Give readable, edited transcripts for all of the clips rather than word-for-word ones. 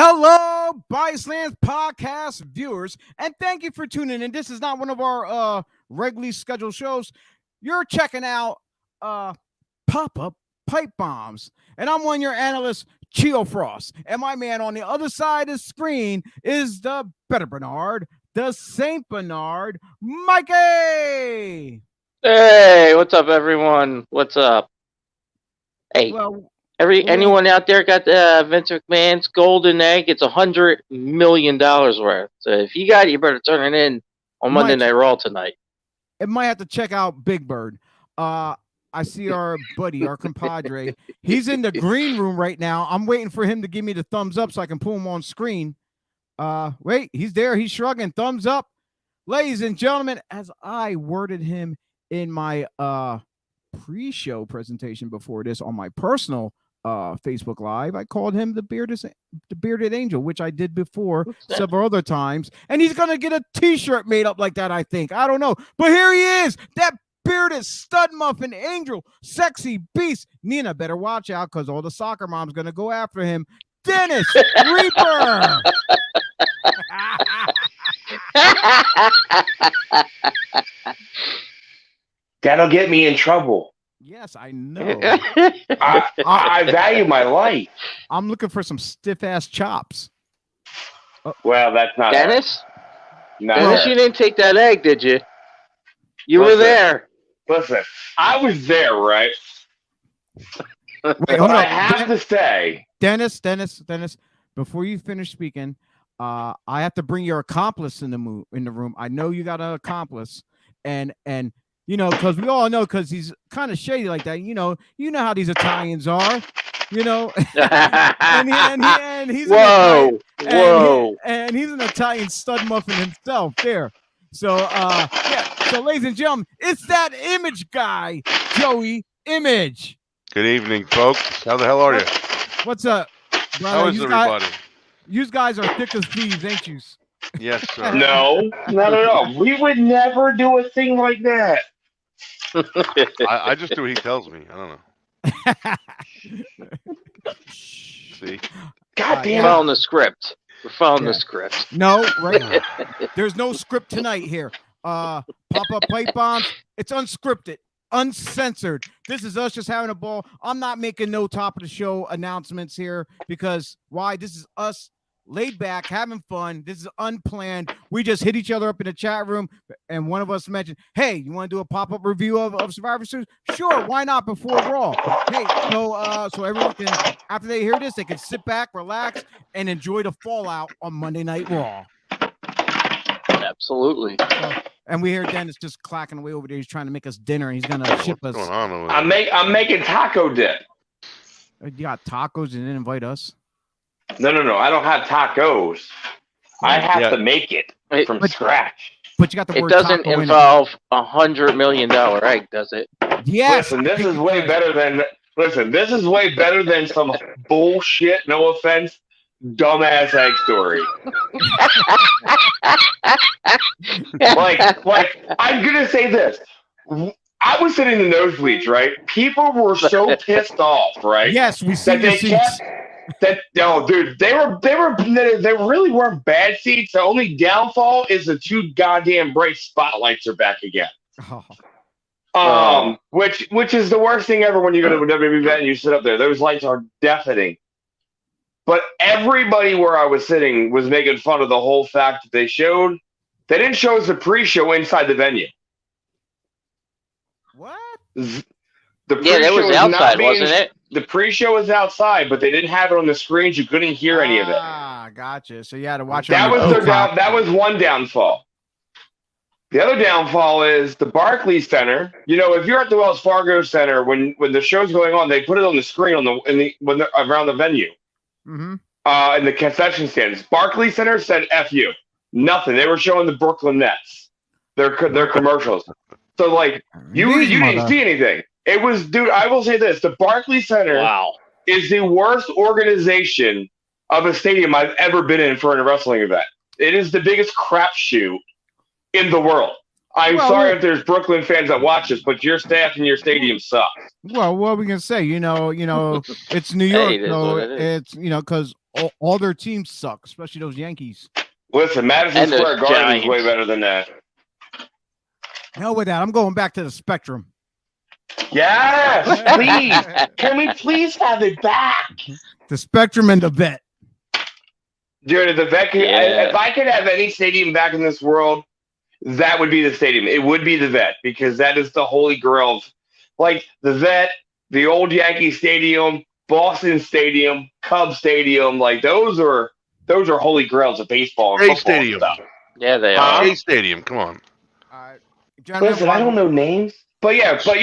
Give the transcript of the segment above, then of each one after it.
Hello, Bicelands podcast viewers, and thank you for tuning in. This is not one of our regularly scheduled shows. You're checking out Pop-Up Pipe Bombs, and I'm one of your analysts, Chio Frost, and my man on the other side of the screen is the Better Bernard, the Saint Bernard, Mikey. Hey, what's up, everyone? What's up? Hey, anyone out there got Vince McMahon's golden egg? It's $100 million worth. So if you got it, you better turn it in on Monday Night Raw tonight. It might have to check out Big Bird. I see our buddy, our compadre. He's in the green room right now. I'm waiting for him to give me the thumbs up so I can pull him on screen. Wait, he's there. He's shrugging. Thumbs up. Ladies and gentlemen, as I worded him in my pre-show presentation before this on my personal Facebook Live, I called him the bearded angel, which I did before several other times. And he's gonna get a t-shirt made up like that, I think. I don't know. But here he is, that bearded stud muffin angel, sexy beast. Nina, better watch out because all the soccer mom's gonna go after him. Dennis Reaper. That'll get me in trouble. Yes, I know. I value my life. I'm looking for some stiff-ass chops. Well, that's not Dennis? No. Dennis, you didn't take that egg, did you? You were there. Listen, I was there, right? Wait, hold on. I have to say. Dennis, before you finish speaking, I have to bring your accomplice in the room. I know you got an accomplice, and you know, because we all know, because he's kind of shady like that. You know how these Italians are, you know. and he's whoa. And he's an Italian stud muffin himself. There. So yeah. So ladies and gentlemen, it's that Image guy, Joey Image. Good evening, folks. How the hell are you? What's up, brother? How is everybody? You guys are thick as thieves, ain't you? Yes, sir. No. We would never do a thing like that. I just do what he tells me. I don't know. See? God damn. We're following the script. We're following the script. No, right? There's no script tonight here. Pop-Up Pipe Bombs. It's unscripted, uncensored. This is us just having a ball. I'm not making no top of the show announcements here because why? This is us laid back, having fun. This is unplanned. We just hit each other up in the chat room, and one of us mentioned, "Hey, you want to do a pop-up review of Survivor Series? Sure, why not before Raw? Hey, so everyone can, after they hear this, they can sit back, relax, and enjoy the fallout on Monday Night Raw." Absolutely. And we hear Dennis just clacking away over there. He's trying to make us dinner. He's gonna ship us. What's going on over I'm there? making taco dip. You got tacos and didn't invite us. No. I don't have tacos. I have to make it from scratch. But you got the It word doesn't taco involve $100 million egg, does it? Yes. Listen, this is way better than. Listen, this is way better than some bullshit. No offense. Dumbass egg story. like I'm gonna say this. I was sitting in the nosebleeds, right? People were so pissed off, right? Yes, we see the seats. Dude, they really weren't bad seats. The only downfall is the two goddamn bright spotlights are back again. Which is the worst thing ever when you go to a WWE event and you sit up there. Those lights are deafening. But everybody where I was sitting was making fun of the whole fact that they didn't show us the pre-show inside the venue. What? The that was outside, wasn't it? The pre-show was outside, but they didn't have it on the screens. You couldn't hear any of it. Ah, gotcha. So you had to watch it. That was one downfall. The other downfall is the Barclays Center. You know, if you're at the Wells Fargo Center when the show's going on, they put it on the screen when they're around the venue. Mm-hmm. In the concession stands. Barclays Center said "F you." Nothing. They were showing the Brooklyn Nets. Their commercials. So like you didn't see anything. It was, dude. I will say this: the Barclays Center is the worst organization of a stadium I've ever been in for a wrestling event. It is the biggest crapshoot in the world. I'm sorry if there's Brooklyn fans that watch this, but your staff and your stadium sucks. Well, what are we gonna say? You know, it's New York, so it's because all their teams suck, especially those Yankees. Listen, Madison And Square those Garden is way Giants. better than that. Hell with that. I'm going back to the Spectrum. Yes, please. Can we please have it back? The Spectrum and the Vet. Dude, the Vet. Yeah. If I could have any stadium back in this world, that would be the stadium. It would be the Vet because that is the holy grail of, like, the Vet, the old Yankee Stadium, Boston Stadium, Cubs Stadium. Like, those are holy grails of baseball and Shea football Stadium. stuff. Yeah, they Huh? are. Shea Stadium. Come on. Listen, I don't know names, but yeah. So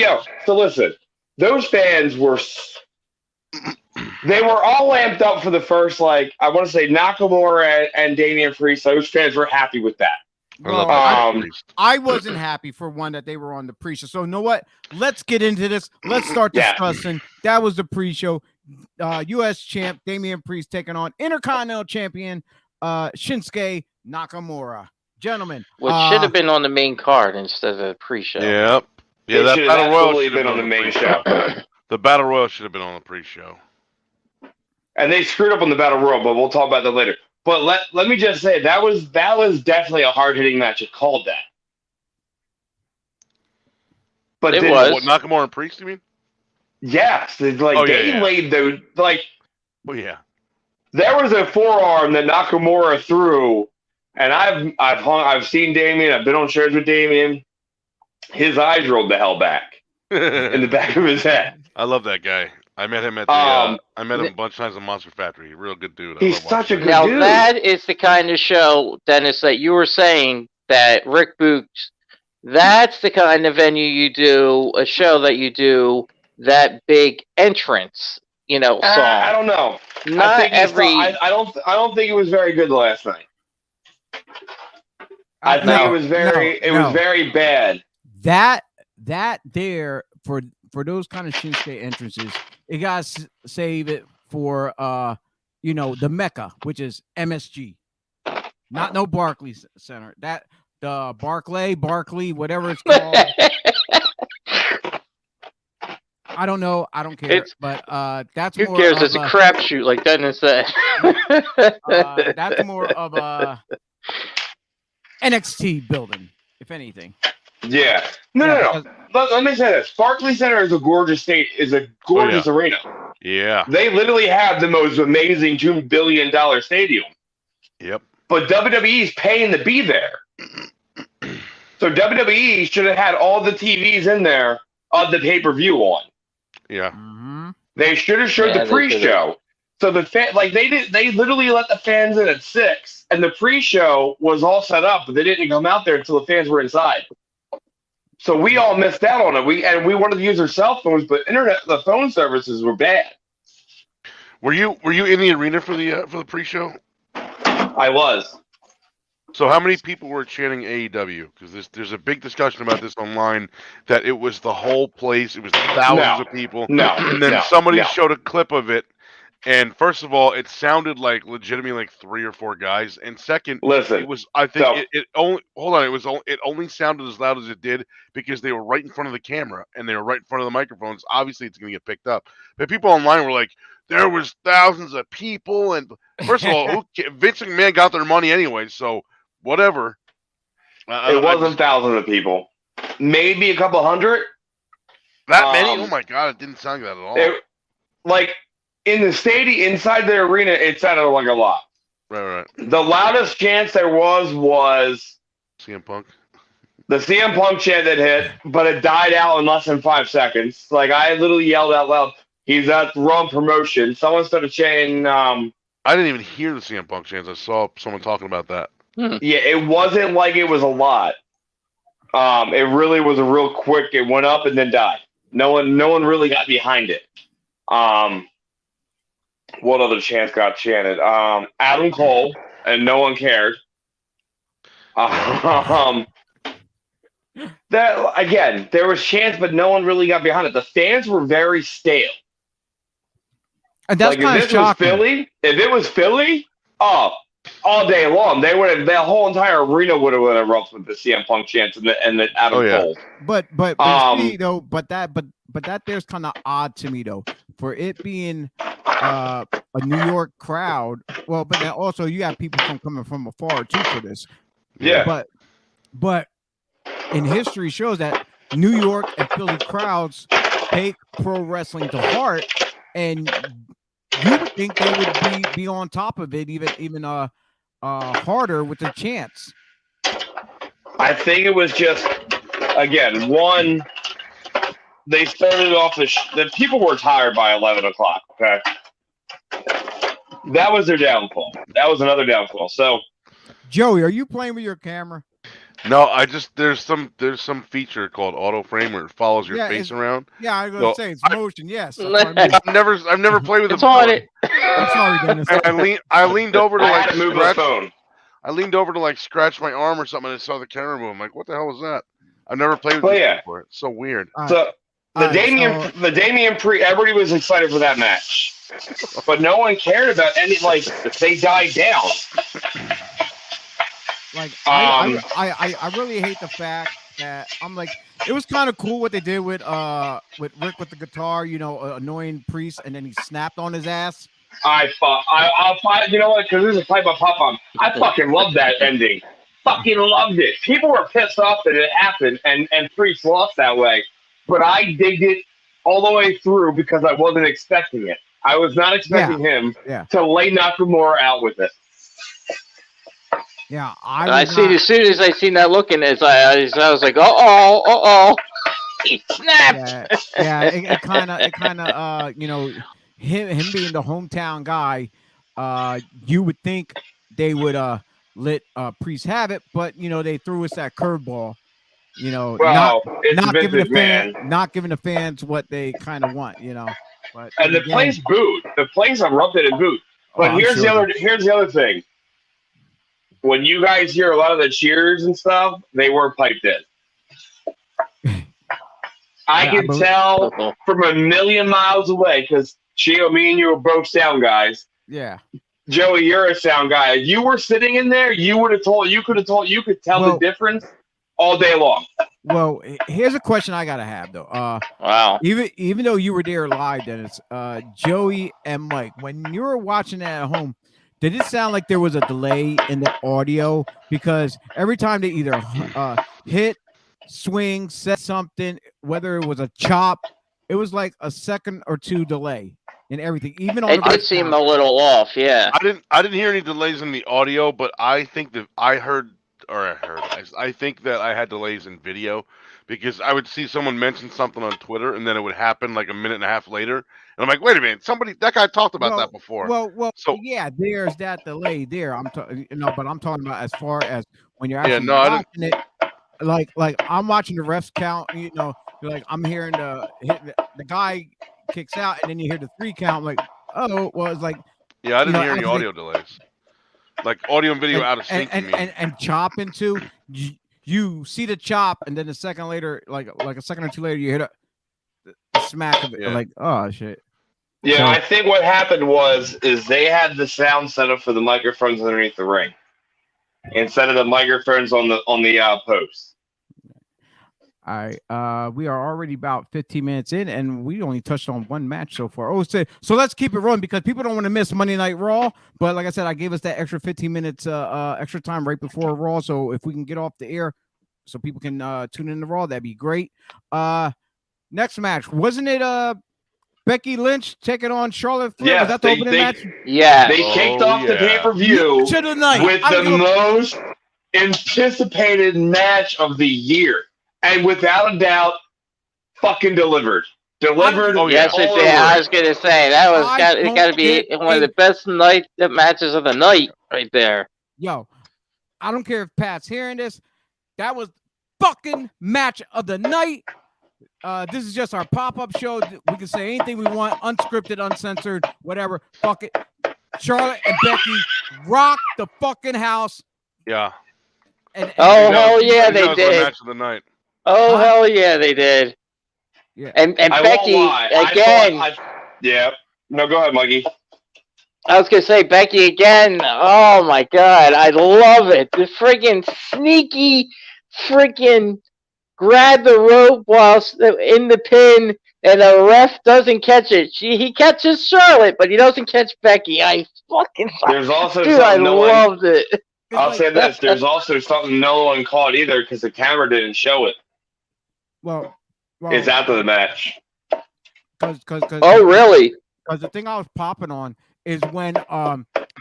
listen, those fans were. They were all amped up for the first, like, I want to say Nakamura and Damian Priest. Those fans were happy with that. Well, I wasn't happy for one that they were on the pre-show. So you know what? Let's get into this. Let's start discussing. That was the pre-show. U.S. champ Damian Priest taking on Intercontinental champion Shinsuke Nakamura. Gentlemen, Which should have been on the main card instead of the pre-show. Yep. Yeah, It that should have battle royal absolutely should have been on the main show. The battle royal should have been on the pre-show. And they screwed up on the Battle Royal, but we'll talk about that later. But let me just say that was definitely a hard hitting match. It called that. But It then, was. What, Nakamura and Priest, you mean? Yes, they laid those, like, Oh yeah. there was a forearm that Nakamura threw, and I've seen Damian. I've been on shows with Damian. His eyes rolled the hell back in the back of his head. I love that guy. I met him at the. I met him a bunch of times at Monster Factory. Real good dude. He's such a good Now dude. that is the kind of show, Dennis, that you were saying that Rick Books. That's the kind of venue you do, a show that you do that big entrance, song. I don't know. Not I don't think it was very good last night. I think it was very bad. That there for those kind of Shinsuke entrances, you guys save it for the Mecca, which is MSG, not no Barclays Center. That the Barclay, whatever it's called. I don't know. I don't care. But that's who more. Cares? It's a crapshoot, like Dennis said. That's more of a NXT building, if anything. Yeah. No. Let me say this. Barclays Center is a gorgeous arena. Yeah. They literally have the most amazing $2 billion stadium. Yep. But WWE's paying to be there. So WWE should have had all the TVs in there of the pay-per-view on. Yeah. Mm-hmm. They should have showed the pre-show. So they literally let the fans in at 6, and the pre-show was all set up, but they didn't come out there until the fans were inside. So we all missed out on it. We wanted to use our cell phones, but the phone services were bad. Were you in the arena for the pre-show? I was. So how many people were chanting AEW? Because there's a big discussion about this online that it was the whole place. It was thousands of people. No. And then somebody showed a clip of it. And first of all, it sounded like legitimately like 3 or 4 guys. And second, listen, it was it only sounded as loud as it did because they were right in front of the camera and they were right in front of the microphones. Obviously, it's going to get picked up. But people online were like, there was thousands of people. And first of all, Vince McMahon got their money anyway, so whatever. It wasn't thousands of people. Maybe a couple hundred. That many? Oh my god, it didn't sound like that at all. In the stadium, inside the arena, it sounded like a lot. Right. The loudest chant there was CM Punk. The CM Punk chant that hit, but it died out in less than 5 seconds. Like, I literally yelled out loud, "He's at the wrong promotion." Someone started chanting. I didn't even hear the CM Punk chants. I saw someone talking about that. Yeah, it wasn't like it was a lot. It really was a real quick. It went up and then died. No one really got behind it. What other chants got chanted? Adam Cole, and no one cared. That again, there was chants, but no one really got behind it. The fans were very stale. And that's kind of shocking. If it was Philly, all day long, the whole entire arena would have erupted with the CM Punk chants and the Adam Cole. But that there's kind of odd to me though, for it being a New York crowd. Well, but then also you have people coming from afar too for this. Yeah. But in history shows that New York and Philly crowds take pro wrestling to heart, and you would think they would be on top of it even harder with the chants. I think it was just, again, one, they started off the people were tired by 11 o'clock, okay? That was their downfall. That was another downfall. So, Joey, are you playing with your camera? No, there's some feature called auto frame where it follows your face around. Yeah, I was gonna say it's motion. Yes, I've never played with it's on it. I'm sorry, Dennis. I leaned over to I like had to move the phone. I leaned over to like scratch my arm or something, and I saw the camera move. I'm like, what the hell was that? I've never played with this before. It's so weird. So the Damian Priest, everybody was excited for that match, but no one cared about any. Like they died down. Like I really hate the fact that I'm like, it was kind of cool what they did with Rick with the guitar, annoying Priest, and then he snapped on his ass. I'll you know what? Because there's a fight by Pop on. I fucking love that ending. Fucking loved it. People were pissed off that it happened and Priest lost that way, but I digged it all the way through because I wasn't expecting it. I was not expecting him to lay Nakamura out with it. Yeah, as soon as I seen that looking, I was like, oh, he snapped. Yeah, it kind of, him being the hometown guy, you would think they would let Priest have it, but they threw us that curveball. Not giving the fans what they kind of want. But and the place booed. The place erupted and booed. But here's the other thing. When you guys hear a lot of the cheers and stuff, they were piped in. I can tell from a million miles away because Chio, me and you were both sound guys. Yeah. Joey, you're a sound guy. If you were sitting in there, you could tell the difference all day long. Well, here's a question I gotta have though. Wow. Even though you were there live, Dennis, Joey and Mike, when you were watching that at home, did it sound like there was a delay in the audio? Because every time they either hit, swing, said something, whether it was a chop, it was like a second or two delay in everything. Even on it did seem a little off. Yeah, I didn't hear any delays in the audio, but I think that I think that I had delays in video because I would see someone mention something on Twitter and then it would happen like a minute and a half later. And I'm like, wait a minute, that guy talked about that before. Well, so yeah, there's that delay there. I'm talking about as far as when you're actually watching it. Like I'm watching the refs count. Like I'm hearing the guy kicks out, and then you hear the 3 count. Like, oh, well, it's like I didn't hear any audio delays. Like audio and video out of sync. And chopping too. You see the chop, and then a second later, like a second or two later, you hear the smack of it. Yeah. Like, oh shit. Yeah, so, I think what happened is they had the sound set up for the microphones underneath the ring instead of the microphones on the post. All right, we are already about 15 minutes in, and we only touched on one match so far. Oh, so let's keep it rolling because people don't want to miss Monday Night Raw. But like I said, I gave us that extra 15 minutes extra time right before Raw. So if we can get off the air so people can tune in to Raw, that'd be great. Next match, wasn't it Becky Lynch taking on Charlotte Flair? Yeah, was that the opening match? Yeah, they kicked off the pay-per-view with the most anticipated match of the year. And without a doubt, fucking delivered. Yes, it did. I was gonna say that was got to be one of the best matches of the night, right there. Yo, I don't care if Pat's hearing this. That was fucking match of the night. This is just our pop-up show. We can say anything we want, unscripted, uncensored, whatever. Fuck it. Charlotte and Becky rocked the fucking house. Yeah. And hell yeah, they did. Match of the night. Oh hell yeah, they did. Yeah. And Becky again. Yeah. No, go ahead, Mikey. I was gonna say Becky again. Oh my god, I love it. The friggin' sneaky, friggin' grab the rope whilst in the pin, and the ref doesn't catch it. He catches Charlotte, but he doesn't catch Becky. I fucking There's also dude, I something no loved it. I'll say this: there's also something no one caught either because the camera didn't show it. Well, It's after the match. Cause, oh, really? Because the thing I was popping on is when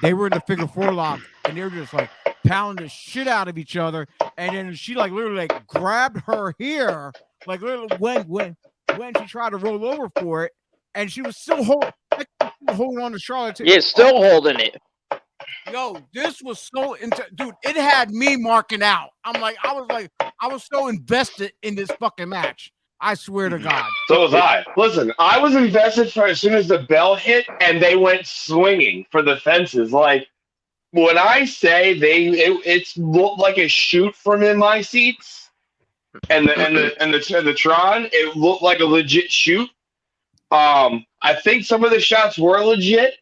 they were in the figure 4 lock and they were just like pounding the shit out of each other, and then she like literally like grabbed her here, like literally when she tried to roll over for it, and she was still holding on to Charlotte. Yeah, still holding it. Yo, this was so dude. It had me marking out. I was so invested in this fucking match. I swear to God. So was I. Listen, I was invested for as soon as the bell hit and they went swinging for the fences. Like when I say it's looked like a shoot from in my seats, and the Tron, it looked like a legit shoot. I think some of the shots were legit.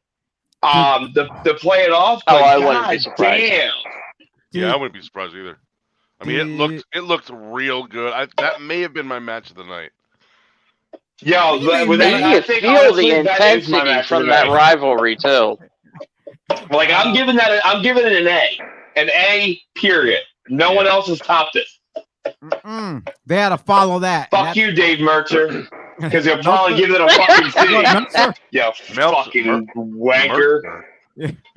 To play it off. But I wouldn't be surprised. Damn. Yeah, I wouldn't be surprised either. I mean, it looked real good. That may have been my match of the night. Yo, I think feel the intensity from that rivalry too. Like I'm giving it an A, period. No one else has topped it. They had to follow that. Fuck you, Dave Mercer, because you'll probably give it a fucking C. Yo, fucking wanker.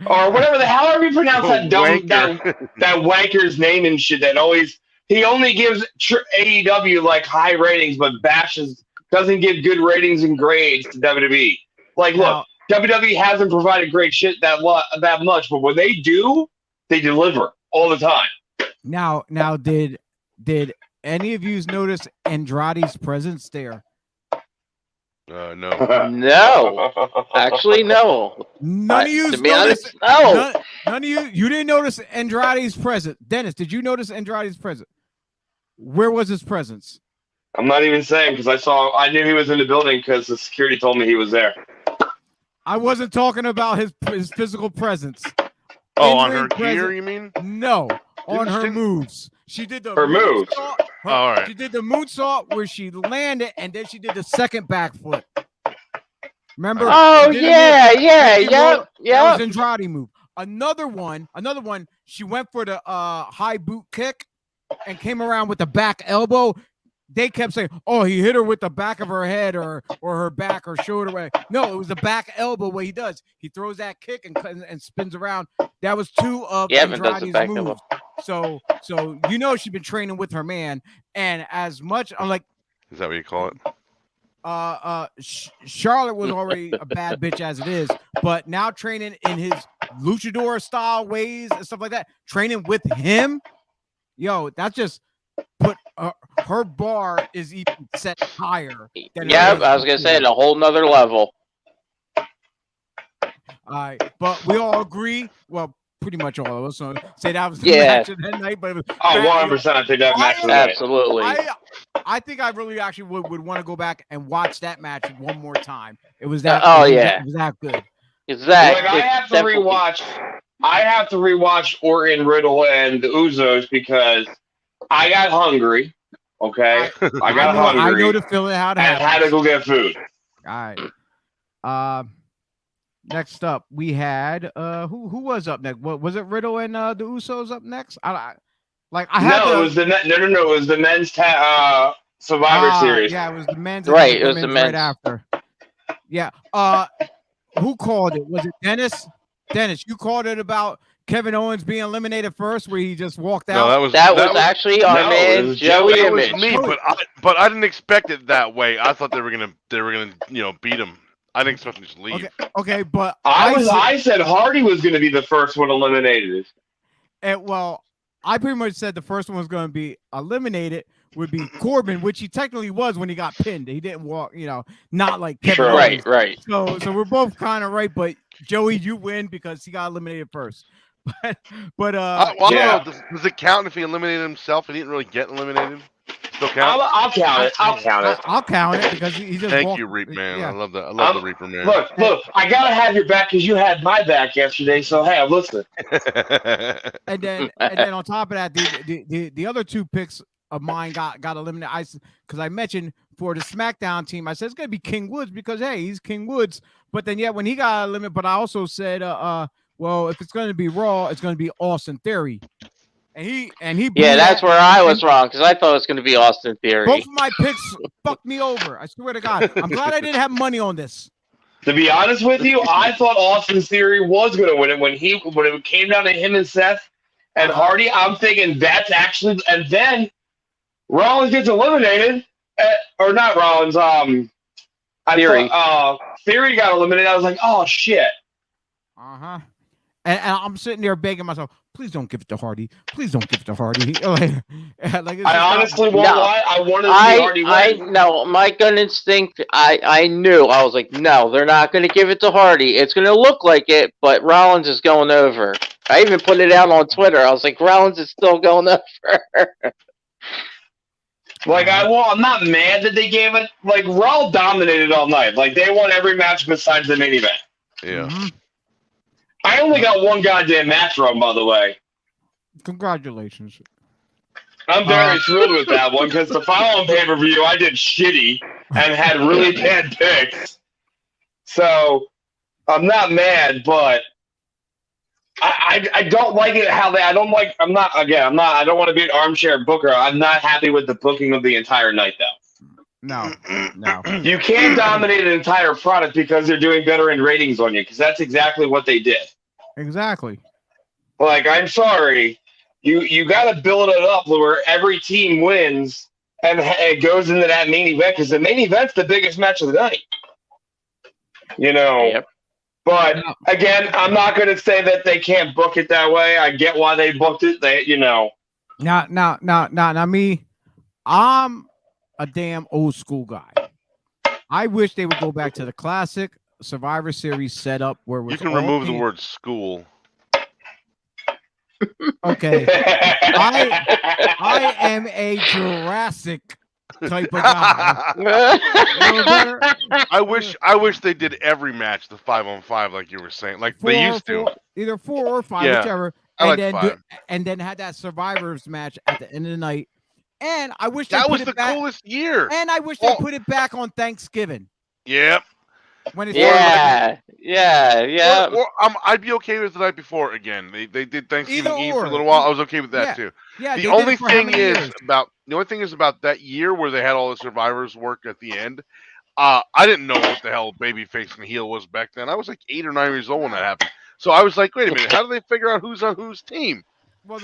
Or whatever however you pronounce that dumb that wanker's name and shit. He only gives AEW like high ratings, but doesn't give good ratings and grades to WWE. Like, look, WWE hasn't provided great shit that much, but when they do, they deliver all the time. Now, did any of you notice Andrade's presence there? No. No. Actually, no. None of you noticed. No. None of you. You didn't notice Andrade's presence. Dennis, did you notice Andrade's presence? Where was his presence? I'm not even saying because I knew he was in the building because the security told me he was there. I wasn't talking about his physical presence. Oh, on her gear, you mean? No, on her moves. She did the moves. All right. She did the moonsault where she landed, and then she did the second backflip. Remember? Oh yeah. That was Andrade move. Another one. She went for the high boot kick and came around with the back elbow. They kept saying, "Oh, he hit her with the back of her head or her back or shoulder." No, it was the back elbow. What he does, he throws that kick and spins around. That was two of Andrade's moves. So she's been training with her man, and as much I'm like, is that what you call it? Charlotte was already a bad bitch as it is, but now training in his luchador style ways and stuff like that, training with him, yo, that's just put her bar is even set higher. I was gonna say a whole nother level. All right, but we all agree. Well, pretty much all of us say that was the match of that night. But 100%, I think that match was absolutely. I think I really actually would want to go back and watch that match one more time. It was that. It was that good. Exactly. Like, I have to rewatch Orton, Riddle, and the Usos because I got hungry. Okay, I got hungry. I know the feeling how to. And had to go get food. All right. Next up, we had who was up next? What was it? Riddle and the Usos up next? It was the men's Survivor Series. Yeah, it was the men's. Right, it was the men's right after. Yeah. Who called it? Was it Dennis? Dennis, you called it about Kevin Owens being eliminated first, where he just walked out. No, that was actually our man Joey Image. That was me, but I didn't expect it that way. I thought they were gonna beat him. I didn't expect him to just leave. Okay, but I said Hardy was going to be the first one eliminated. Well, I pretty much said the first one was going to be eliminated would be Corbin, which he technically was when he got pinned. He didn't walk, not like Kevin Owens. Right. So we're both kind of right, but Joey, you win because he got eliminated first. Does it count if he eliminated himself? He didn't really get eliminated. Still count? I'll count it. I'll count it because he just. Thank you, Reap Man. Yeah. I love that. I love the Reaper Man. Look! I gotta have your back because you had my back yesterday. So hey, listen. and then on top of that, the other two picks of mine got eliminated. Because I mentioned for the SmackDown team, I said it's gonna be King Woods because hey, he's King Woods. But then when he got eliminated, but I also said, well, if it's gonna be Raw, it's gonna be Austin Theory. And he Yeah, that's where I was wrong because I thought it was going to be Austin Theory. Both of my picks fucked me over. I swear to God. I'm glad I didn't have money on this. To be honest with you, I thought Austin Theory was going to win it when it came down to him and Seth and Hardy. I'm thinking that's actually, and then Rollins gets eliminated, or not Rollins. Theory. Theory got eliminated. I was like, oh shit. And I'm sitting there begging myself, please don't give it to Hardy. Please don't give it to Hardy. I honestly won't lie. I wanted to see Hardy win. No, my gut instinct, I knew. I was like, no, they're not going to give it to Hardy. It's going to look like it, but Rollins is going over. I even put it out on Twitter. I was like, Rollins is still going over. I'm not mad that they gave it. Like, Raw dominated all night. Like, they won every match besides the main event. Yeah. Mm-hmm. I only got one goddamn match wrong, by the way. Congratulations. I'm very thrilled with that one because the following pay-per-view I did shitty and had really bad picks. So I'm not mad, but I don't like it how I don't want to be an armchair booker. I'm not happy with the booking of the entire night though. No. You can't dominate an entire product because they're doing better in ratings on you, because that's exactly what they did. Exactly. Like, I'm sorry. You got to build it up where every team wins and it goes into that main event, because the main event's the biggest match of the night. Yep. But, again, I'm not going to say that they can't book it that way. I get why they booked it. Now, me, I'm a damn old school guy. I wish they would go back to the classic Survivor Series setup where you can remove the word school. Okay. I am a Jurassic type of guy. I wish they did every match the 5-on-5 like you were saying, like they used to. Either 4 or 5, whichever. And then had that Survivors match at the end of the night. And I wish that was the coolest year. And I wish they put it back on Thanksgiving. Yep. When it's yeah. Or, I'd be okay with the night before again. They did Thanksgiving Eve for a little while. I was okay with that too. Yeah. The only thing is about that year where they had all the survivors work at the end. I didn't know what the hell babyface and heel was back then. I was like 8 or 9 years old when that happened. So I was like, wait a minute, how do they figure out who's on whose team? Well,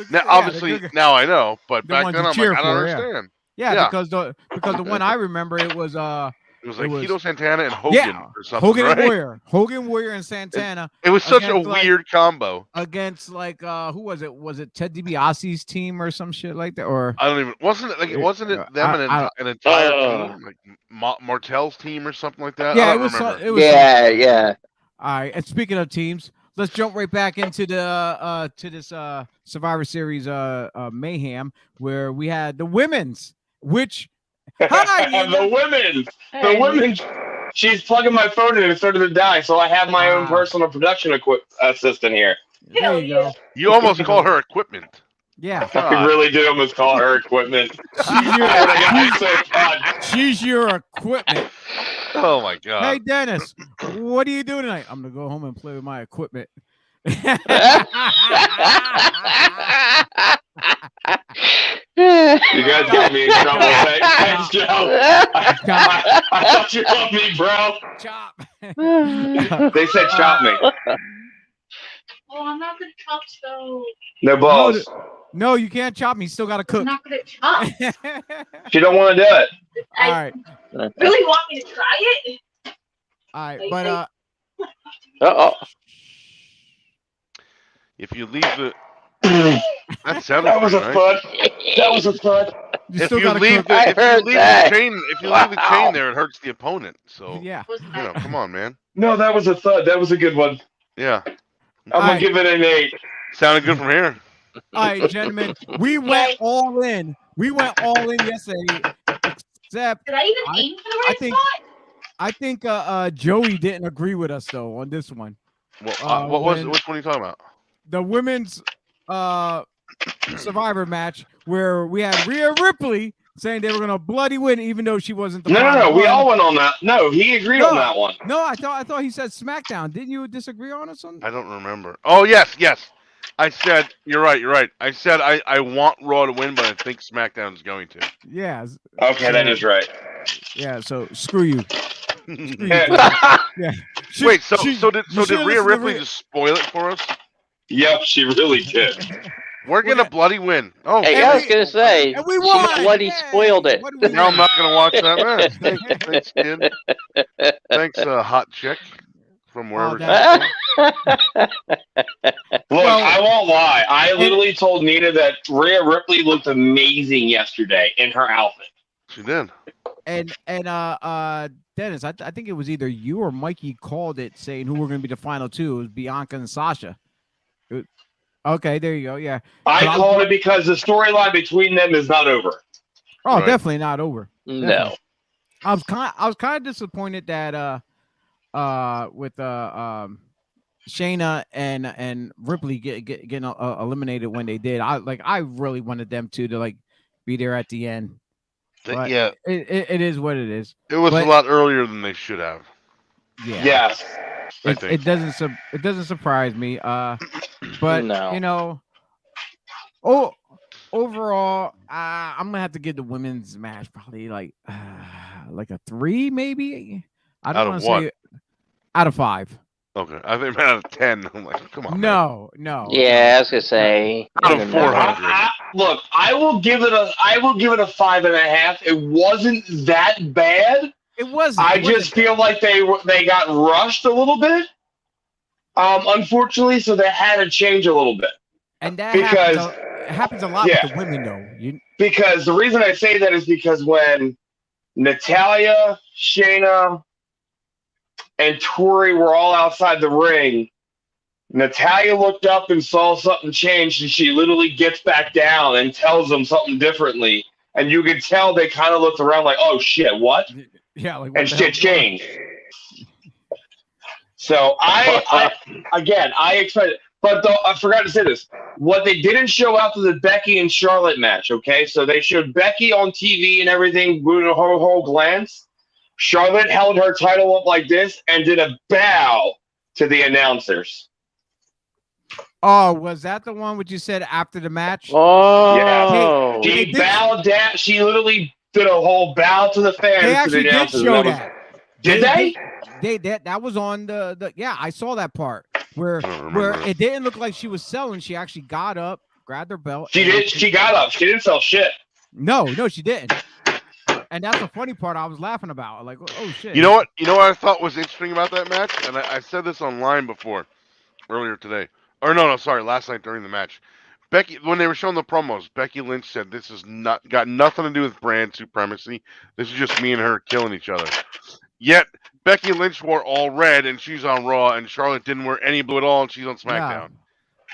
now I know, but back then I'm like, I don't understand. Yeah, because the one I remember it was Tito Santana and Hogan or something. Hogan Warrior and Santana. It was such a weird combo against who was it? Was it Ted DiBiase's team or some shit like that? Or I don't even wasn't it them and an entire team like Martel's team or something like that? Yeah, it was. Yeah. All right, and speaking of teams, let's jump right back into the to this Survivor Series mayhem where we had the women's, which the women's. She's plugging my phone in and started to die, so I have my own personal production assistant here. There you go. You almost call her equipment. Yeah, I really did almost call her equipment. She's your equipment. Oh my god! Hey Dennis, what are you doing tonight? I'm gonna go home and play with my equipment. You guys got me in trouble. Thanks, Joe. I thought you loved me, bro. Chop. They said chop me. Oh, I'm not gonna chop so. No balls. No, you can't chop me. You still gotta cook. I'm not gonna chop. She don't want to do it. All right. Really want me to try it? All right, but if you leave the that was a thud. That was a thud. You still gotta leave cook. if you leave the chain there, it hurts the opponent. So yeah, come on, man. No, that was a thud. That was a good one. Yeah. I'm gonna give it an 8. Sounded good from here. All right, gentlemen, we went all in. We went all in yesterday. Except, did I even aim for the right spot? I think Joey didn't agree with us though on this one. Well, which one are you talking about? The women's Survivor match where we had Rhea Ripley saying they were gonna bloody win, even though she wasn't the No. final We one. all went on that. No, he agreed on that one. No, I thought he said SmackDown. Didn't you disagree on it? I don't remember. Oh yes. I said you're right. I said I want Raw to win, but I think SmackDown is going to. Yeah. Okay, that is right. Yeah. So screw you. Yeah. Wait. So did Rhea Ripley just spoil it for us? Yep, she really did. We're gonna bloody win. Oh, Hey, I was gonna say, and we won. she bloody spoiled it. now I'm not gonna watch that match. Thanks, kid. Thanks, hot chick from wherever. Look, I won't lie. I literally told Nina that Rhea Ripley looked amazing yesterday in her outfit. She did. And Dennis, I think it was either you or Mikey called it saying who were going to be the final two. It was Bianca and Sasha. Okay, there you go. Yeah, I called it because the storyline between them is not over. Oh, Right. definitely not over. No. Definitely. I was kind of disappointed that with Shayna and Ripley getting eliminated when they did. I really wanted them to like be there at the end. But Yeah, it is what it is. it was But- a lot earlier than they should have. Yeah. Yes. I think. It doesn't surprise me. But No. you know, overall, I'm gonna have to give the women's match probably like a 3, maybe. I Out don't of want to what? say out of 5. Okay, I think out of 10. I'm like, come on. man. No. Yeah, I was gonna say. Out of even 400. that. Look, I will give it a 5.5. It wasn't that bad. It wasn't. I just feel like they got rushed a little bit. Unfortunately, so they had to change a little bit. and that because- happens a lot yeah. with the women though. Because the reason I say that is because when Natalya, Shayna, and Tori were all outside the ring, Natalya looked up and saw something change, and she literally gets back down and tells them something differently. And you could tell they kind of looked around like, "Oh shit, what?" Yeah, like what And the shit hell's changed. So I expected, but though I forgot to say this. What they didn't show after the Becky and Charlotte match, okay? So they showed Becky on TV and everything, doing a whole glance. Charlotte held her title up like this and did a bow to the announcers. Oh, was that the one what you said after the match? Oh. She bowed down. She literally did a whole bow to the fans. They to actually the did announcers. show And that. Did they? That was on the yeah, I saw that part where I don't remember. it didn't look like she was selling. She actually got up, grabbed her belt. She and- did. She got up. She didn't sell shit. No, she didn't. And that's the funny part I was laughing about. Like, oh shit. You know what? You know what I thought was interesting about that match, and I said this online before, earlier today, or no, sorry, last night during the match. Becky, when they were showing the promos, Becky Lynch said, "This is not got nothing to do with brand supremacy. This is just me and her killing each other." Yet Becky Lynch wore all red, and she's on Raw, and Charlotte didn't wear any blue at all, and she's on SmackDown.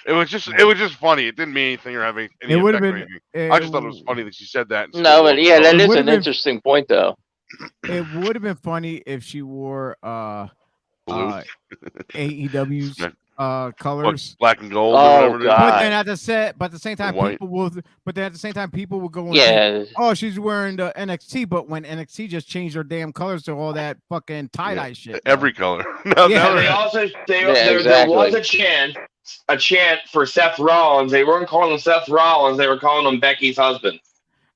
It was just funny. It didn't mean anything or have any It would have effect or been. anything. I just thought it was funny that she said that. and No, still but wore yeah, it. that is would've an been- interesting point, though. It would have been funny if she wore Blue. AEW's What, colors. black and gold. Oh, or whatever it is. God. But then at the same time, White. people will go and Yeah. say, oh, she's wearing the NXT, but when NXT just changed their damn colors to all that fucking tie-dye shit. Every color. No, Yeah. no, And they no. also there exactly. was a chant for Seth Rollins. They weren't calling him Seth Rollins. They were calling him Becky's husband.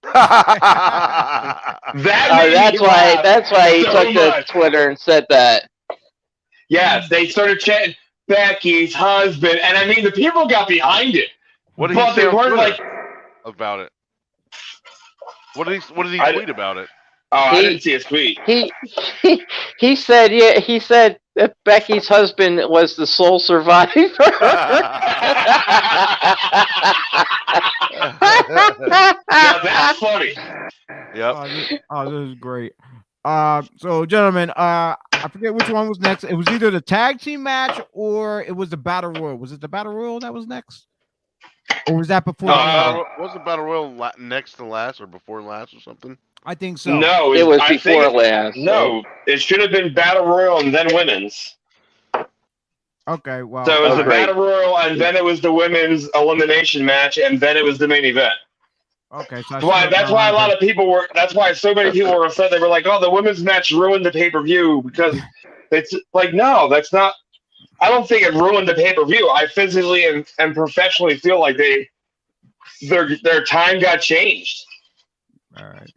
That made That's me why. laugh That's why he so took to much. Twitter and said that. Yes, they started chanting Becky's husband, and I mean the people got behind it. What did But he say they on weren't Twitter like, about it? What did he I- tweet about it? oh, I He- didn't see his tweet. He said that Becky's husband was the sole survivor. Now that's funny. Yep. This is great. So gentlemen, I forget which one was next. It was either the tag team match or it was the battle royal. Was it the battle royal that was next, or was that before? Wasn't Battle Royal next to last or before last or something? I think so. No, It was I before think last. No, it should have been Battle Royal and then Women's. Okay, well, So it was the great. Battle Royal, and then it was the women's elimination match, and then it was the main event. okay. So That's why a lot of people were. That's why so many people were upset. They were like, "Oh, the women's match ruined the pay-per-view," because it's like, no, that's not. I don't think it ruined the pay-per-view. I physically and professionally feel like their time got changed. All right.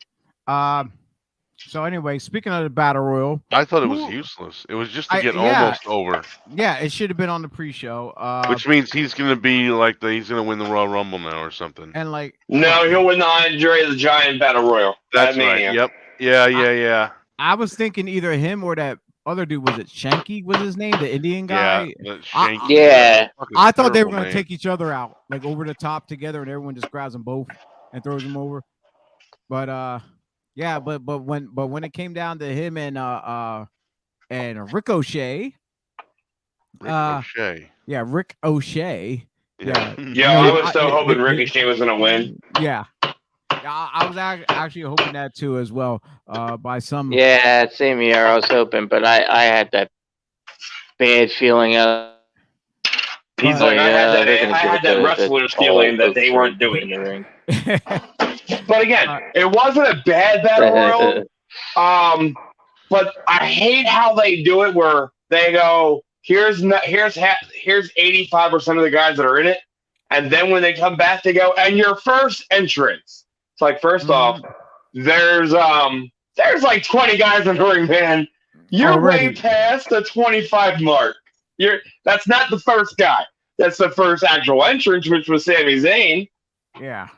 So anyway, speaking of the battle royal, I thought it was useless. It was just to get almost over. Yeah, it should have been on the pre-show. Which means he's gonna be like he's gonna win the Royal Rumble now or something. And like, no, he'll win the Andre the Giant Battle Royal. That's right. Yep. Yeah. I was thinking either him or that other dude. Was it Shanky? Was his name the Indian guy? Yeah. I thought they were gonna take each other out, like over the top together, and everyone just grabs them both and throws them over. But yeah, but when it came down to him and Ricochet. Yeah, Rick O'Shea. Yeah, I was so hoping Ricochet was gonna win. Yeah. I was actually hoping that too as well. By some. Yeah, same here. I was hoping, but I had that bad feeling of. He's like, I had that wrestler's feeling that they weren't doing it. But again, it wasn't a bad battle royal. But I hate how they do it, where they go, here's 85% of the guys that are in it, and then when they come back, they go, and your first entrance. It's like, first off, there's like 20 guys in the ring, man. You're way past the 25 mark. That's not the first guy. That's the first actual entrance, which was Sami Zayn. Yeah.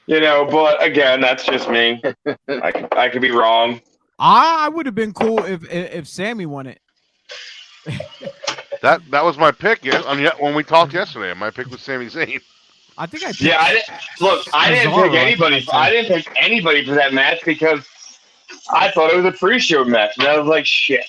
But again, that's just me. I could be wrong. I would have been cool if Sammy won it. That was my pick. Yeah, when we talked yesterday, my pick was Sami Zayn. I think I. I didn't pick anybody. I didn't pick anybody for that match because I thought it was a pre-show match, and I was like, shit.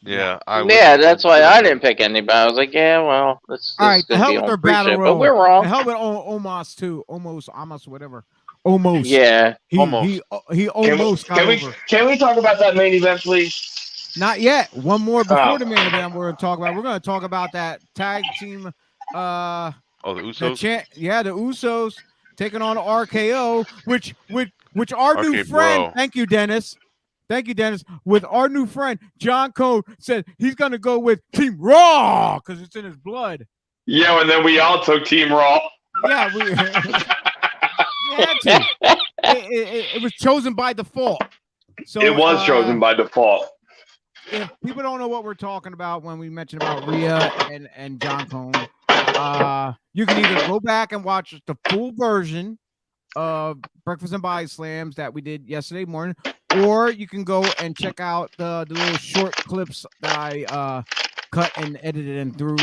Yeah, that's why I didn't pick anybody. I was like, yeah, well, this all right. The hell with their battle royal, but we're wrong. The hell with Omos too. Almost, whatever. Almost. Yeah. He almost got over. Can we talk about that main event, please? Not yet. One more before the main event. We're going to talk about. We're going to talk about that tag team. The Usos. The Usos taking on RKO, which our new friend. Thank you, Dennis. With our new friend John Cone said he's going to go with Team Raw because it's in his blood. Yeah, and then we all took Team Raw. Yeah, we had to. It was chosen by default. So it was chosen by default. If people don't know what we're talking about when we mention about Rhea and John Cone, you can either go back and watch the full version of Breakfast and Body Slams that we did yesterday morning, or you can go and check out the little short clips that I cut and edited and threw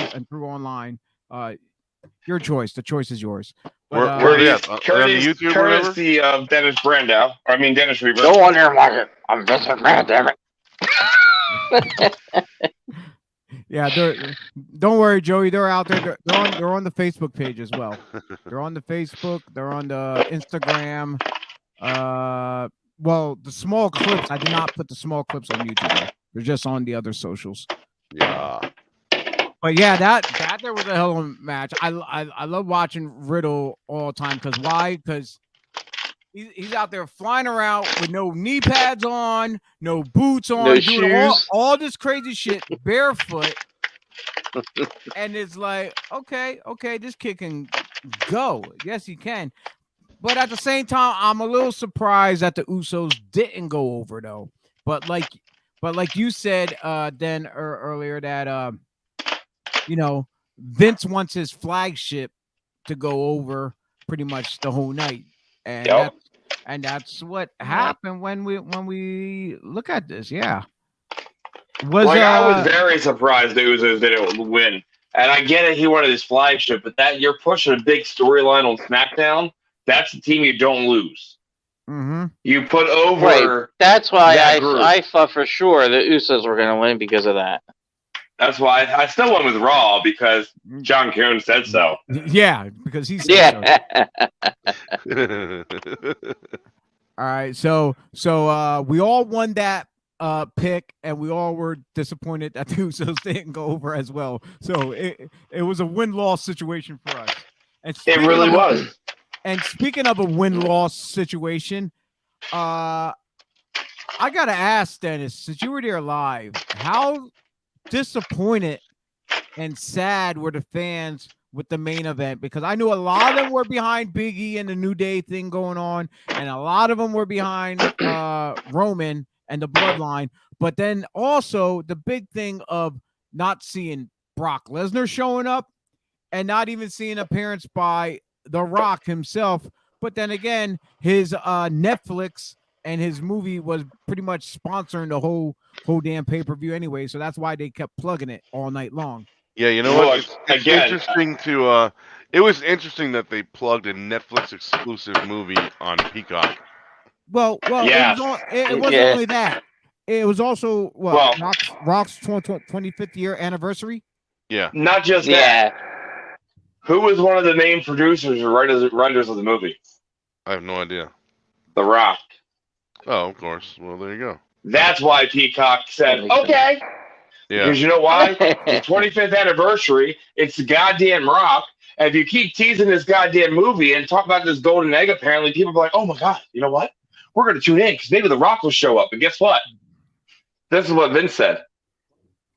online. Your choice. The choice is yours. But, courtesy of Dennis Brandow. I mean, Dennis Reaver. Go on there and watch it. I'm Dennis Brandow, damn it. Yeah, don't worry, Joey. They're out there. They're on the Facebook page as well. They're on the Facebook. They're on the Instagram. Well, the small clips. I did not put the small clips on YouTube. They're just on the other socials. Yeah. But yeah, that there was a hell of a match. I love watching Riddle all the time. Because why? Because he's out there flying around with no knee pads on, no boots on, no doing shoes. all this crazy shit barefoot. And it's like, okay, this kid can go. Yes, he can. But at the same time, I'm a little surprised that the Usos didn't go over though. But like you said, earlier that Vince wants his flagship to go over pretty much the whole night, and that's what happened when we look at this. Yeah, I was very surprised the Usos didn't win, and I get it. He wanted his flagship, but that you're pushing a big storyline on SmackDown. That's the team you don't lose. Mm-hmm. You put over. Right. That's why I thought for sure the Usos were going to win because of that. That's why I still went with Raw because John Cone said so. Yeah, because he said so. All right, so we all won that pick, and we all were disappointed that the Usos didn't go over as well. So it was a win-loss situation for us. And It really was. And speaking of a win-loss situation, I gotta ask Dennis, since you were there live, how disappointed and sad were the fans with the main event? Because I knew a lot of them were behind Big E and the New Day thing going on, and a lot of them were behind Roman and the Bloodline. But then also the big thing of not seeing Brock Lesnar showing up and not even seeing an appearance by The Rock himself. But then again, his Netflix and his movie was pretty much sponsoring the whole damn pay-per-view anyway. So that's why they kept plugging it all night long. Yeah, you know what? It's interesting to. It was interesting that they plugged a Netflix exclusive movie on Peacock. Well, Yeah. it wasn't only that. It was also Rock's 25th year anniversary. Yeah. Not just that. Who was one of the main producers or writers of the movie? I have no idea. The Rock. Oh, of course. Well, there you go. That's why Peacock said, okay. Yeah. Because you know why? The 25th anniversary, it's the goddamn Rock. And if you keep teasing this goddamn movie and talk about this golden egg, apparently people are like, oh my God, you know what? We're going to tune in because maybe The Rock will show up. And guess what? This is what Vince said.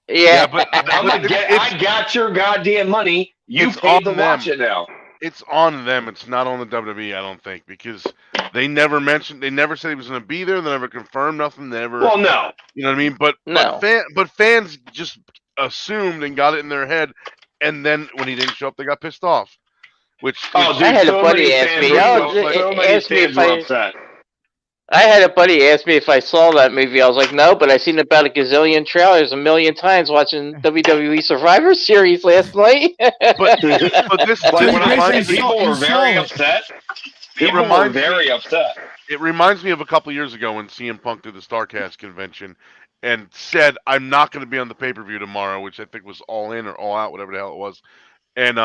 Yeah, but I got your goddamn money. You paid to watch it now. It's on them. It's not on the WWE, I don't think, because they never said he was going to be there. They never confirmed nothing. Well, no. You know what I mean? But fans just assumed and got it in their head, and then when he didn't show up, they got pissed off. Dude, I had a buddy ask me if I saw that movie. I was like, no, but I've seen about a gazillion trailers a million times watching WWE Survivor Series last night. but this people were very upset. People were very upset. It reminds me of a couple years ago when CM Punk did the StarCast convention and said, I'm not going to be on the pay-per-view tomorrow, which I think was All In or All Out, whatever the hell it was. And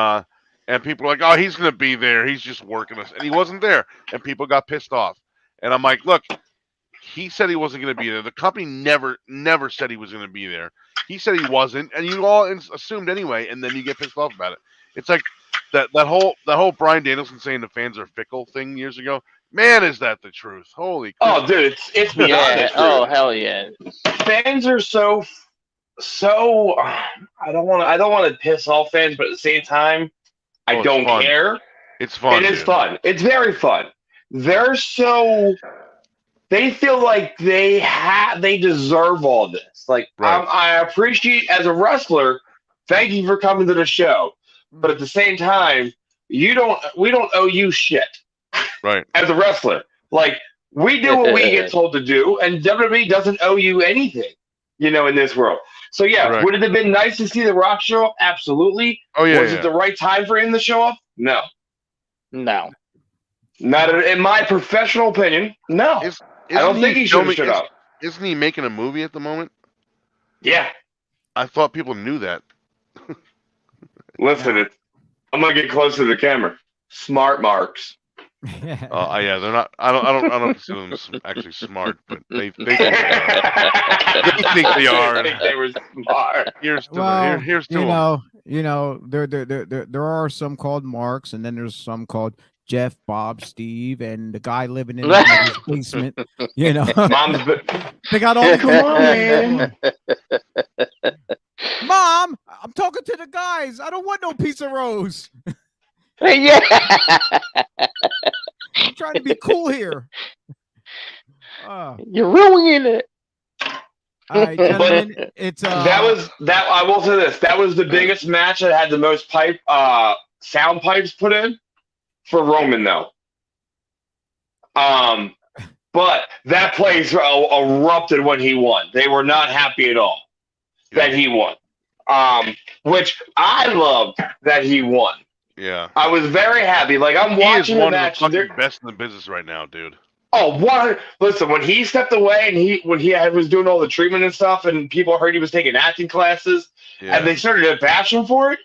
people were like, oh, he's going to be there. He's just working us. And he wasn't there. And people got pissed off. And I'm like, look, he said he wasn't going to be there. The company never said he was going to be there. He said he wasn't, and you all assumed anyway, and then you get pissed off about it. It's like that whole Bryan Danielson saying the fans are fickle thing years ago. Man, is that the truth? Holy crap. Oh, dude, it's beyond the truth. Oh, hell yeah. Fans are so I don't want to piss off fans, but at the same time, I don't care. It's fun. It is fun. It's very fun. They feel like they deserve all this. Like, right. I appreciate, as a wrestler, thank you for coming to the show. But at the same time, we don't owe you shit. Right. As a wrestler. Like, we do what we get told to do, and WWE doesn't owe you anything, in this world. So, yeah, right. Would it have been nice to see The Rock show up? Absolutely. Oh, yeah. Was it the right time for him to show up? No. No. Not in my professional opinion. No. I don't think he should have showed up. Isn't he making a movie at the moment? Yeah. I thought people knew that. Listen, I'm gonna get close to the camera. Smart marks. Yeah, they're not. I don't consider them actually smart, but they think they are. They think they are. I think they were smart. Here's to there are some called Marks, and then there's some called Jeff, Bob, Steve, and the guy living in his basement. They got all the come on, man. Mom, I'm talking to the guys. I don't want no pizza rolls. Yeah. I'm trying to be cool here. You're ruining it. All right, gentlemen, it's that I will say this. That was the biggest match that had the most sound pipes put in for Roman, though. But that place erupted when he won. They were not happy at all that he won. Which I loved that he won. Yeah. I was very happy. Like, I'm watching the match. He is one of the best in the business right now, dude. Oh, what? Listen, when he stepped away and when he was doing all the treatment and stuff, and people heard he was taking acting classes, and they started to bash him for it.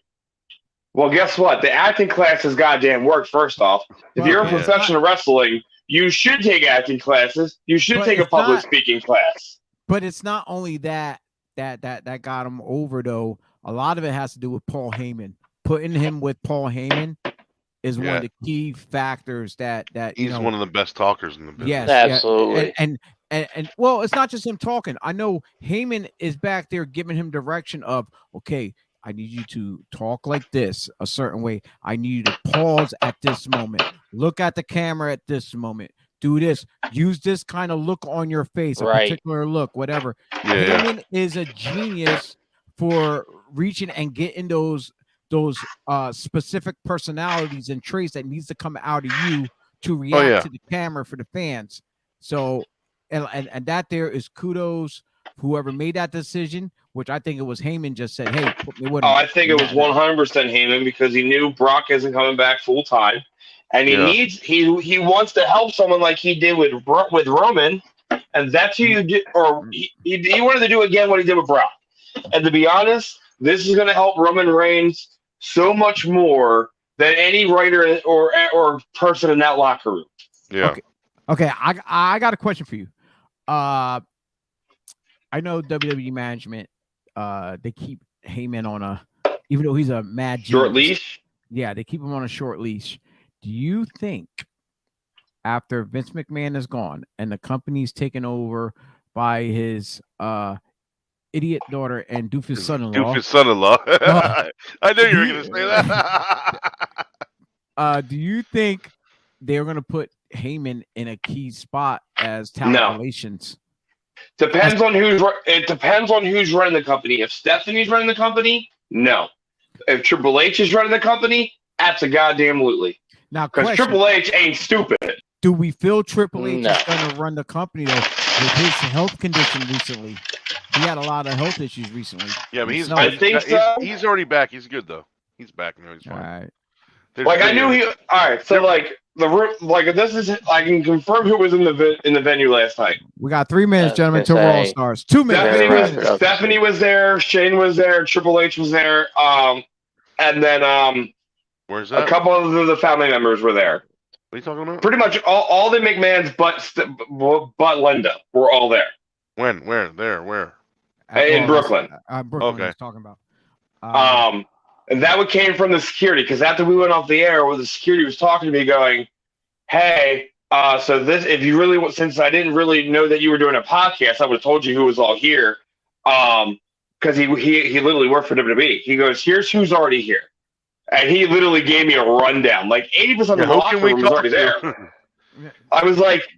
Well, guess what? The acting classes goddamn work. First off, if you're a professional wrestling, you should take acting classes. You should take a public speaking class. But it's not only that got him over though. A lot of it has to do with Paul Heyman. Putting him with Paul Heyman is one of the key factors that he's one of the best talkers in the business. Yes, absolutely. And well, it's not just him talking. I know Heyman is back there giving him direction of, okay, I need you to talk like this a certain way. I need you to pause at this moment. Look at the camera at this moment. Do this. Use this kind of look on your face, a particular look, whatever. Heyman is a genius for reaching and getting those specific personalities and traits that needs to come out of you to react to the camera for the fans. So, and that there is kudos whoever made that decision, which I think it was Heyman just said, hey, put me with him. I think it was 100% Heyman because he knew Brock isn't coming back full time. And he wants to help someone like he did with Roman. And that's who you did, or he wanted to do again what he did with Brock. And to be honest, this is going to help Roman Reigns so much more than any writer or person in that locker room. Yeah. Okay. I got a question for you. I know WWE management, they keep Heyman on even though he's a mad genius, short leash. Yeah, they keep him on a short leash. Do you think after Vince McMahon is gone and the company's taken over by his idiot daughter and doofus son-in-law? I knew you were going to say that. Do you think they're going to put Heyman in a key spot as talent relations? Depends on who's running the company. If Stephanie's running the company, no. If Triple H is running the company, that's a goddamn absolutely. Now, because Triple H ain't stupid. Do we feel Triple H is going to run the company though with his health condition recently? He had a lot of health issues recently. Yeah, but I think so. He's already back. He's good though. He's back now. He's fine. All right. Like I knew he. All right, so like this is. I can confirm who was in the venue last night. We got 3 minutes, gentlemen, till Raw starts. 2 minutes. Stephanie was there. Shane was there. Triple H was there. And then where's that? A couple of the family members were there. What are you talking about? Pretty much all the McMahons, but Linda were all there. When? Where? There? Where? In Brooklyn. Brooklyn. Okay. Talking about. And that came from the security because after we went off the air, where the security was talking to me, going, "Hey, so this, if you really want, since I didn't really know that you were doing a podcast, I would have told you who was all here." Because he literally worked for WWE. He goes, "Here's who's already here," and he literally gave me a rundown. Like 80% of the locker room was already there. I was like,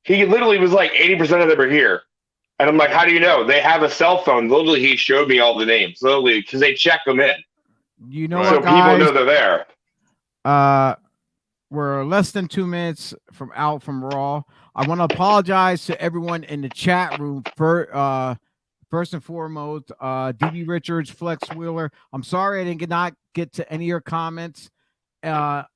he literally was like 80% of them are here. And I'm like, how do you know? They have a cell phone. Literally, he showed me all the names. Literally, because they check them in. You know so what, guys? People know they're there. We're less than 2 minutes from Raw. I want to apologize to everyone in the chat room for first and foremost, DB Richards, Flex Wheeler. I'm sorry I did not get to any of your comments up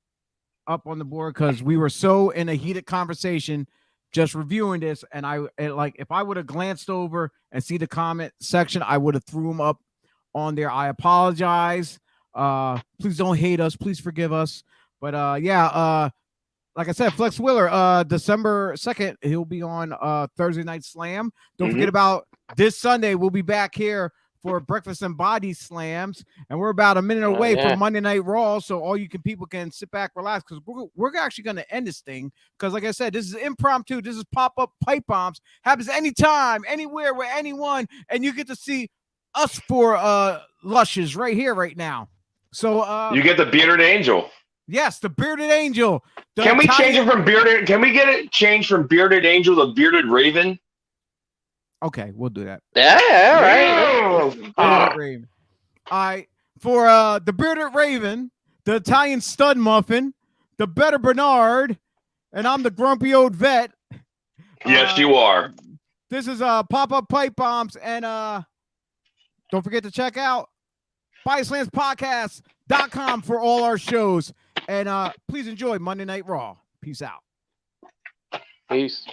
on the board because we were so in a heated conversation just reviewing this, and if I would have glanced over and see the comment section, I would have threw them up on there. I apologize. Please don't hate us. Please forgive us. But like I said, Flex Wheeler, December 2nd, he'll be on Thursday Night Slam. Don't forget about this Sunday. We'll be back here for Breakfast and Body Slams, and we're about a minute away from Monday Night Raw, so all you people can sit back, relax, because we're actually going to end this thing, because like I said, this is impromptu. This is pop-up pipe bombs. Happens anytime, anywhere, with anyone, and you get to see us for lushes right here, right now. So you get the bearded angel. Yes, the bearded angel. Can we change it from bearded? Can we get it changed from bearded angel to bearded raven? Okay, we'll do that. Yeah, all right. All right, for the bearded raven, the Italian stud muffin, the better Bernard, and I'm the grumpy old vet. Yes, you are. This is pop-up pipe bombs, and don't forget to check out BodySlamsPodcast.com for all our shows. And please enjoy Monday Night Raw. Peace out. Peace.